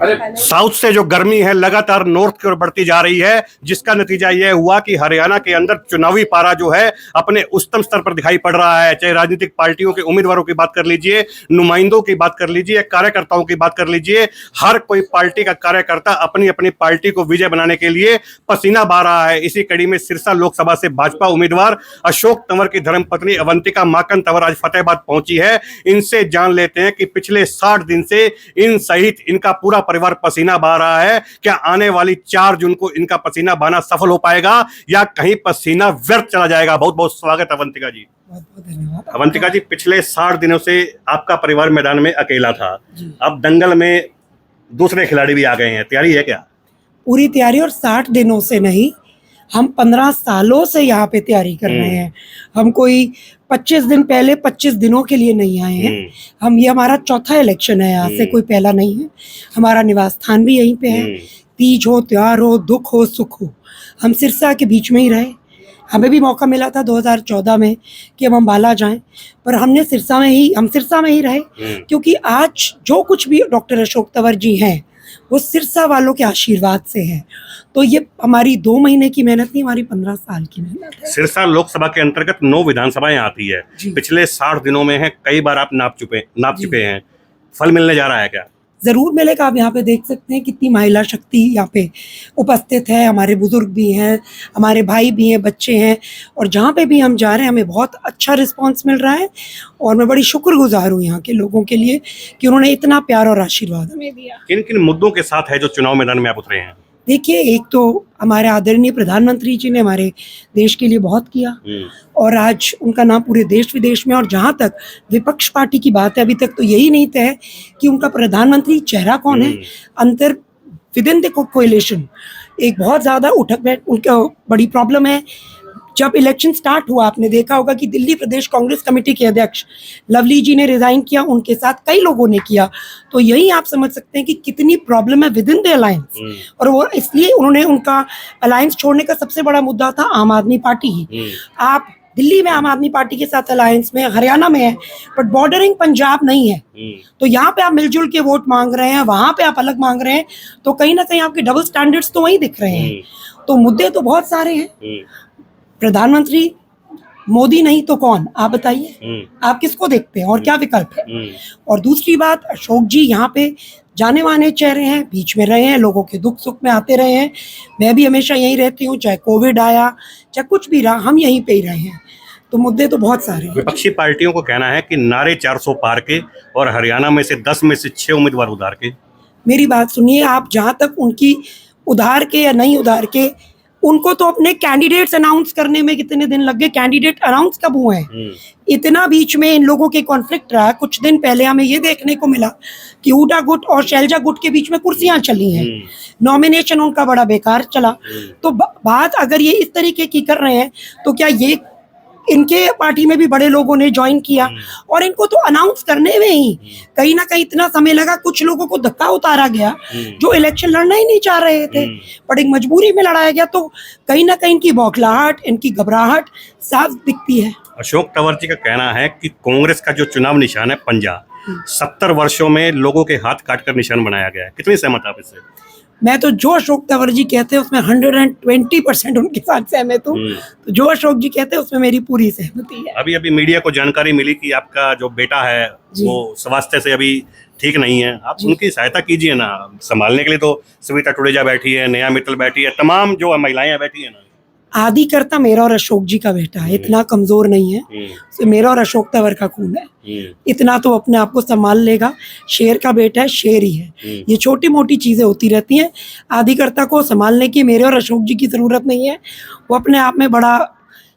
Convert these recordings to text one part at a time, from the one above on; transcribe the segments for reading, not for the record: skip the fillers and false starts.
South से जो गर्मी है लगातार नॉर्थ की ओर बढ़ती जा रही है, जिसका नतीजा यह हुआ कि हरियाणा के अंदर चुनावी पारा जो है अपने उच्चतम स्तर पर दिखाई पड़ रहा है। चाहे राजनीतिक पार्टियों के उम्मीदवारों की बात कर लीजिए, नुमाइंदों की बात कर लीजिए, कार्यकर्ताओं की बात कर लीजिए, हर कोई पार्टी का कार्यकर्ता अपनी अपनी पार्टी को विजय बनाने के लिए पसीना बहा रहा है। इसी कड़ी में सिरसा लोकसभा से भाजपा उम्मीदवार अशोक तंवर की धर्मपत्नी अवंतिका माकन तंवर आज फतेहाबाद पहुंची है। इनसे जान लेते हैं कि पिछले 60 दिन से इन सहित इनका पूरा परिवार पसीना बहा रहा है। क्या आने वाली 4 जून को इनका पसीना बहाना सफल हो पाएगा या कहीं पसीना व्यर्थ चला जाएगा? बहुत बहुत स्वागत अवंतिका जी। बहुत बहुत धन्यवाद। अवंतिका जी, पिछले 60 दिनों से आपका परिवार मैदान में अकेला था, अब दंगल में दूसरे खिलाड़ी भी आ गए हैं, तैयारी है क्या? पूरी तैयारी, और 60 दिनों से नहीं, हम 15 सालों से यहाँ पे तैयारी कर रहे हैं। हम कोई 25 दिन पहले 25 दिनों के लिए नहीं आए हैं। हम, ये हमारा चौथा इलेक्शन है, यहाँ से कोई पहला नहीं है। हमारा निवास स्थान भी यहीं पे है। तीज हो, त्योहार हो, दुख हो, सुख हो, हम सिरसा के बीच में ही रहे। हमें भी मौका मिला था 2014 में कि हम अम्बाला जाएं, पर हम सिरसा में ही रहे, क्योंकि आज जो कुछ भी डॉक्टर अशोक तंवर जी हैं वो सिरसा वालों के आशीर्वाद से है। तो ये हमारी 2 महीने की मेहनत नहीं, हमारी 15 साल की मेहनत है। सिरसा लोकसभा के अंतर्गत 9 विधानसभाएं आती है। पिछले 60 दिनों में है, कई बार आप नाप चुके हैं, फल मिलने जा रहा है क्या? ज़रूर मिलेगा। आप यहाँ पे देख सकते हैं कितनी महिला शक्ति यहाँ पे उपस्थित है। हमारे बुजुर्ग भी हैं, हमारे भाई भी हैं, बच्चे हैं, और जहाँ पे भी हम जा रहे हैं हमें बहुत अच्छा रिस्पांस मिल रहा है। और मैं बड़ी शुक्रगुजार हूँ यहाँ के लोगों के लिए कि उन्होंने इतना प्यार और आशीर्वाद हमें दिया। किन किन मुद्दों के साथ है जो चुनाव मैदान में आप उतरे हैं? देखिए, एक तो हमारे आदरणीय प्रधानमंत्री जी ने हमारे देश के लिए बहुत किया, और आज उनका नाम पूरे देश विदेश में। और जहाँ तक विपक्ष पार्टी की बात है, अभी तक तो यही नहीं तय है कि उनका प्रधानमंत्री चेहरा कौन है। अंतर विद इन द कोएलिशन एक बहुत ज़्यादा उठक बैठ उनका बड़ी प्रॉब्लम है। जब इलेक्शन स्टार्ट हुआ, आपने देखा होगा कि दिल्ली प्रदेश कांग्रेस कमेटी के अध्यक्ष लवली जी ने रिजाइन किया, उनके साथ कई लोगों ने किया। तो यही आप समझ सकते हैं कि कितनी प्रॉब्लम है विद इन द अलायंस। और वो इसलिए उन्होंने, उनका अलायंस छोड़ने का सबसे बड़ा मुद्दा था आम आदमी पार्टी ही। आप दिल्ली में आम आदमी पार्टी के साथ अलायंस में, हरियाणा में है, बट बॉर्डरिंग पंजाब नहीं है। तो यहाँ पे आप मिलजुल के वोट मांग रहे हैं, वहां पे आप अलग मांग रहे हैं, तो कहीं ना कहीं आपके डबल स्टैंडर्ड्स तो वहीं दिख रहे हैं। तो मुद्दे तो बहुत सारे हैं। प्रधानमंत्री मोदी नहीं तो कौन, आप बताइए, आप किसको देखते हैं और क्या विकल्प है? और दूसरी बात, अशोक जी यहाँ पे जाने माने चेहरे हैं, बीच में रहे हैं, लोगों के दुख सुख में आते रहे हैं। मैं भी हमेशा यहीं रहती हूँ, चाहे कोविड आया, चाहे कुछ भी रहा, हम यहीं पे ही रहे हैं। तो मुद्दे तो बहुत सारे हैं। विपक्षी पार्टियों को कहना है कि नारे 400 पार के और हरियाणा में से 10 में से 6 उम्मीदवार उधार के। मेरी बात सुनिए, आप जहाँ तक उनकी उधार के या नहीं उधार के, उनको तो अपने कैंडिडेट्स अनाउंस करने में कितने दिन लग गए। कैंडिडेट अनाउंस कब हुए हैं? इतना बीच में इन लोगों के कॉन्फ्लिक्ट रहा। कुछ दिन पहले हमें ये देखने को मिला कि हुडा गुट और शैलजा गुट के बीच में कुर्सियां चली हैं, नॉमिनेशन उनका बड़ा बेकार चला। तो बात अगर ये इस तरीके की कर रहे हैं, तो क्या ये इनके पार्टी में भी बड़े लोगों ने ज्वाइन किया, और इनको तो अनाउंस करने में ही कहीं ना कहीं इतना समय लगा। कुछ लोगों को धक्का उतारा गया जो इलेक्शन लड़ना ही नहीं चाह रहे थे, पर एक मजबूरी में लड़ाया गया। तो कहीं ना कहीं इनकी बौखलाहट, इनकी घबराहट साफ दिखती है। अशोक तंवर जी का कहना है कि कांग्रेस का जो चुनाव निशान है पंजा, 70 वर्षों में लोगों के हाथ काटकर निशान बनाया गया है। कितनी सहमत आप इससे? मैं तो जो अशोक तंवर जी कहते हैं उसमें 120% उनके साथ सहमत हूँ। तो जो अशोक जी कहते हैं उसमें मेरी पूरी सहमति है। अभी मीडिया को जानकारी मिली कि आपका जो बेटा है वो स्वास्थ्य से अभी ठीक नहीं है, आप उनकी सहायता कीजिए ना। संभालने के लिए तो सविता टुडेजा बैठी है, नेहा मित्तल बैठी है, तमाम जो महिलाएं बैठी है ना। आदिकर्ता मेरा और अशोक जी का बेटा है, इतना कमजोर नहीं है। तो मेरा और अशोक तंवर का खून है, इतना तो अपने आप को संभाल लेगा। शेर का बेटा है, शेर ही है। ये छोटी मोटी चीजें होती रहती हैं। आदिकर्ता को संभालने की मेरे और अशोक जी की जरूरत नहीं है। वो अपने आप में बड़ा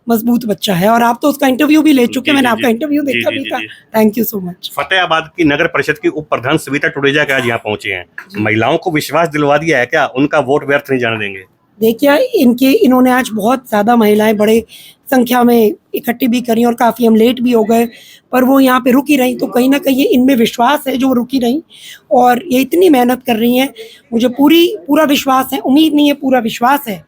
मजबूत बच्चा है। और आप तो उसका इंटरव्यू भी ले चुके, मैंने आपका इंटरव्यू देखा भी था। Thank you so much. Fatehabad की नगर परिषद की उप प्रधान सविता टुडेजा का आज यहाँ पहुंचे हैं, महिलाओं को विश्वास दिलवा दिया है क्या? उनका वोट व्यर्थ नहीं जाने देंगे? देखिए, इन्होंने आज बहुत ज़्यादा महिलाएं बड़े संख्या में इकट्ठी भी करी, और काफ़ी हम लेट भी हो गए, पर वो यहाँ पे रुकी रही। तो कहीं ना कहीं इनमें विश्वास है जो वो रुकी रही, और ये इतनी मेहनत कर रही हैं। मुझे पूरा विश्वास है, उम्मीद नहीं है, पूरा विश्वास है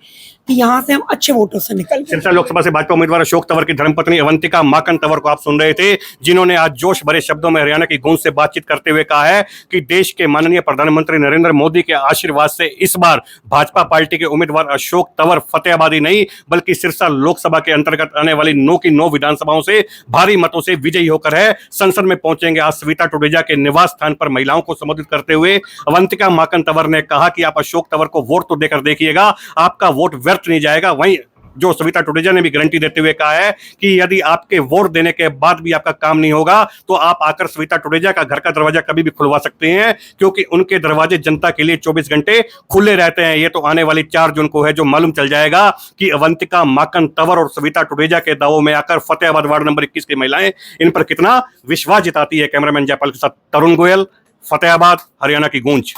कि यहाँ से हम अच्छे वोटों से निकल गए। सिरसा लोकसभा से भाजपा उम्मीदवार अशोक तंवर की धर्मपत्नी अवंतिका माकन तंवर को आप सुन रहे थे, जिन्होंने आज जोश भरे शब्दों में हरियाणा की गूंज से बातचीत करते हुए कहा है कि देश के माननीय प्रधानमंत्री नरेंद्र मोदी के आशीर्वाद से इस बार भाजपा पार्टी के उम्मीदवार अशोक तंवर फतेहाबादी नहीं बल्कि सिरसा लोकसभा के अंतर्गत आने वाली 9 की 9 विधानसभाओं से भारी मतों से विजयी होकर है संसद में पहुंचेंगे। आज सविता टुडेजा के निवास स्थान पर महिलाओं को संबोधित करते हुए अवंतिका माकन तंवर ने कहा कि आप अशोक तंवर को वोट तो देकर देखिएगा, आपका वोट व्यर्थ नहीं जाएगा। वहीं जो सविता टुडेजा ने भी गारंटी देते हुए कहा है कि यदि आपके वोट देने के बाद भी आपका काम नहीं होगा तो आप आकर सविता टुडेजा का घर का दरवाजा कभी भी खुलवा सकते हैं, क्योंकि उनके दरवाजे जनता के लिए 24 घंटे खुले रहते हैं। ये तो आने वाली 4 जून को है जो मालूम चल जाएगा कि अवंतिका माकन तंवर और सविता टुडेजा के दावों में आकर फतेहाबाद वार्ड नंबर 21 की महिलाएं इन पर कितना विश्वास जताती है। कैमरामैन जयपाल के साथ तरुण गोयल, फतेहाबाद, हरियाणा की गूंज।